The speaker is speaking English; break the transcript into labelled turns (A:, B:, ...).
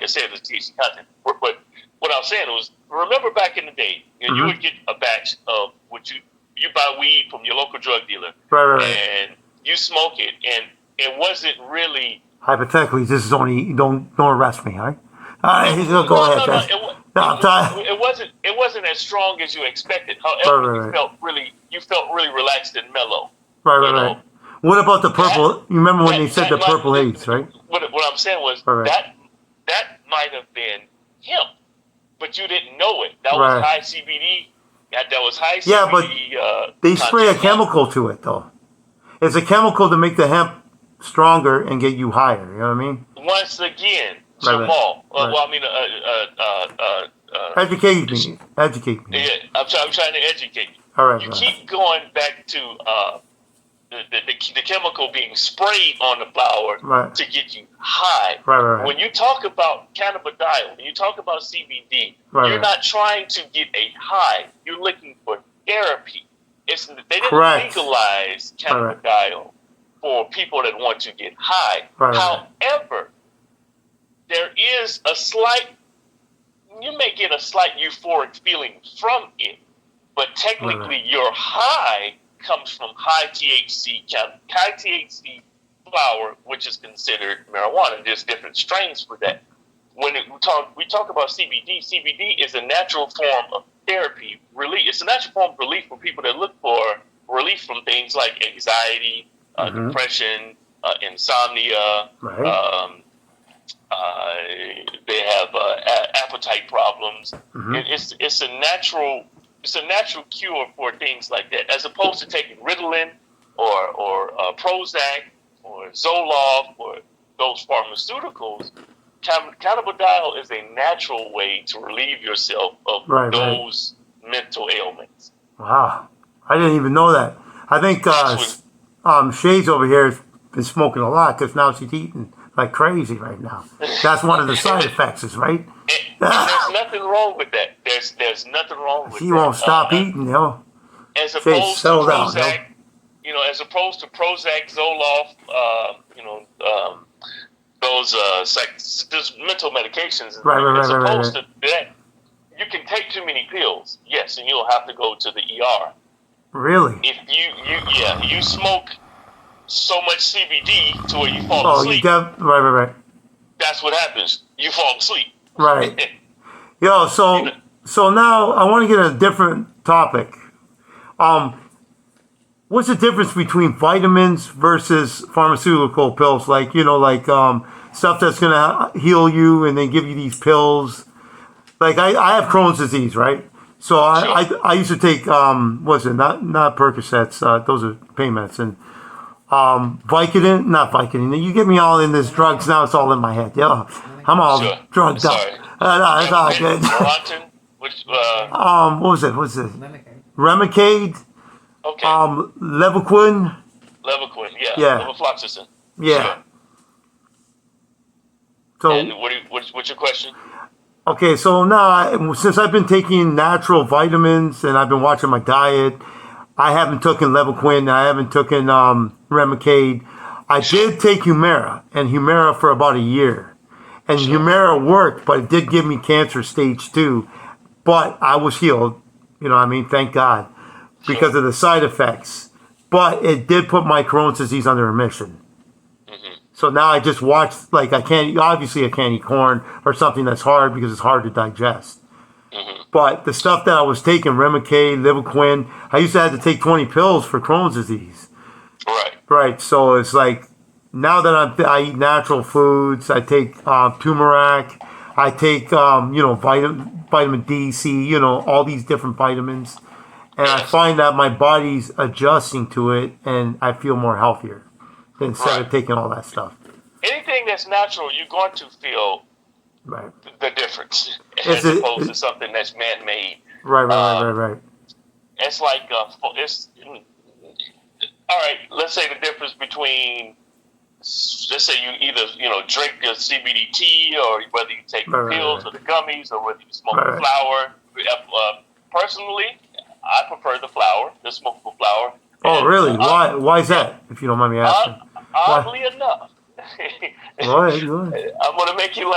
A: it said the THC content. But what I was saying was, remember back in the day, you would get a batch of what you buy weed from your local drug dealer, and you smoke it, and it wasn't really.
B: Hypothetically, this is only don't arrest me, all right? Go ahead.
A: It wasn't as strong as you expected. However, you felt really relaxed and mellow.
B: Right. What about the purple? You remember when they said the purple haze, right?
A: What I'm saying was that might have been hemp, but you didn't know it. That was high CBD. That was high CBD.
B: Yeah, but they spray a chemical to it, though. It's a chemical to make the hemp stronger and get you higher. You know what I mean?
A: Once again, Jamal.
B: Educate me.
A: Yeah, I'm trying to educate you.
B: All right.
A: You keep going back to the chemical being sprayed on the flower to get you high. When you talk about cannabidiol, when you talk about CBD, you're not trying to get a high. You're looking for therapy. They didn't legalize cannabidiol for people that want to get high. However, there is you may get a slight euphoric feeling from it, but technically your high comes from high THC flower, which is considered marijuana. There's different strains for that. When we talk about CBD, CBD is a natural form of therapy, relief. It's a natural form of relief for people that look for relief from things like anxiety, depression, insomnia. They have appetite problems. It's a natural cure for things like that, as opposed to taking Ritalin or Prozac or Zoloft or those pharmaceuticals. Cannabidiol is a natural way to relieve yourself of those mental ailments.
B: Wow, I didn't even know that. I think Shay's over here has been smoking a lot because now she's eating like crazy right now. That's one of the side effects, right?
A: There's nothing wrong with that. There's nothing wrong with that.
B: She won't stop eating,
A: As opposed to Prozac, as opposed to Prozac, Zoloft, those mental medications. As opposed to that, you can take too many pills, yes, and you'll have to go to the ER.
B: Really?
A: If you smoke so much CBD to where you fall asleep.
B: Right.
A: That's what happens. You fall asleep.
B: Right. So now I want to get a different topic. What's the difference between vitamins versus pharmaceutical pills? Like, stuff that's going to heal you and then give you these pills. Like I have Crohn's disease, right? So I used to take, not Percocets, those are pain medicine. Vicodin, not Vicodin. You get me all in this drugs now. It's all in my head. I'm all drugged up. No, it's all good. What was it? What's it? Remicade. Okay. Levaquin.
A: Yeah. Levofloxacin.
B: Yeah.
A: So, and what's your question?
B: Okay, so now since I've been taking natural vitamins and I've been watching my diet, I haven't taken Levaquin. I haven't taken Remicade. I did take Humira for about a year. And Humira worked, but it did give me cancer stage 2. But I was healed, thank God, because of the side effects. But it did put my Crohn's disease under remission. So now I just watch, I can't eat corn or something that's hard because it's hard to digest. But the stuff that I was taking, Remicade, Levaquin, I used to have to take 20 pills for Crohn's disease. Right. So it's like, now that I eat natural foods, I take turmeric, I take, vitamin D, C, all these different vitamins. And I find that my body's adjusting to it and I feel more healthier instead of taking all that stuff.
A: Anything that's natural, you're going to feel the difference as opposed to something that's man-made.
B: Right.
A: It's like, all right, let's say the difference between, let's say you either, drink the CBD tea or whether you take the pills or the gummies or whether you smoke the flower. Personally, I prefer the flower, the smokable flower.
B: Oh, really? Why is that, if you don't mind me asking?
A: Oddly enough.
B: Go ahead.
A: I'm going to make you laugh.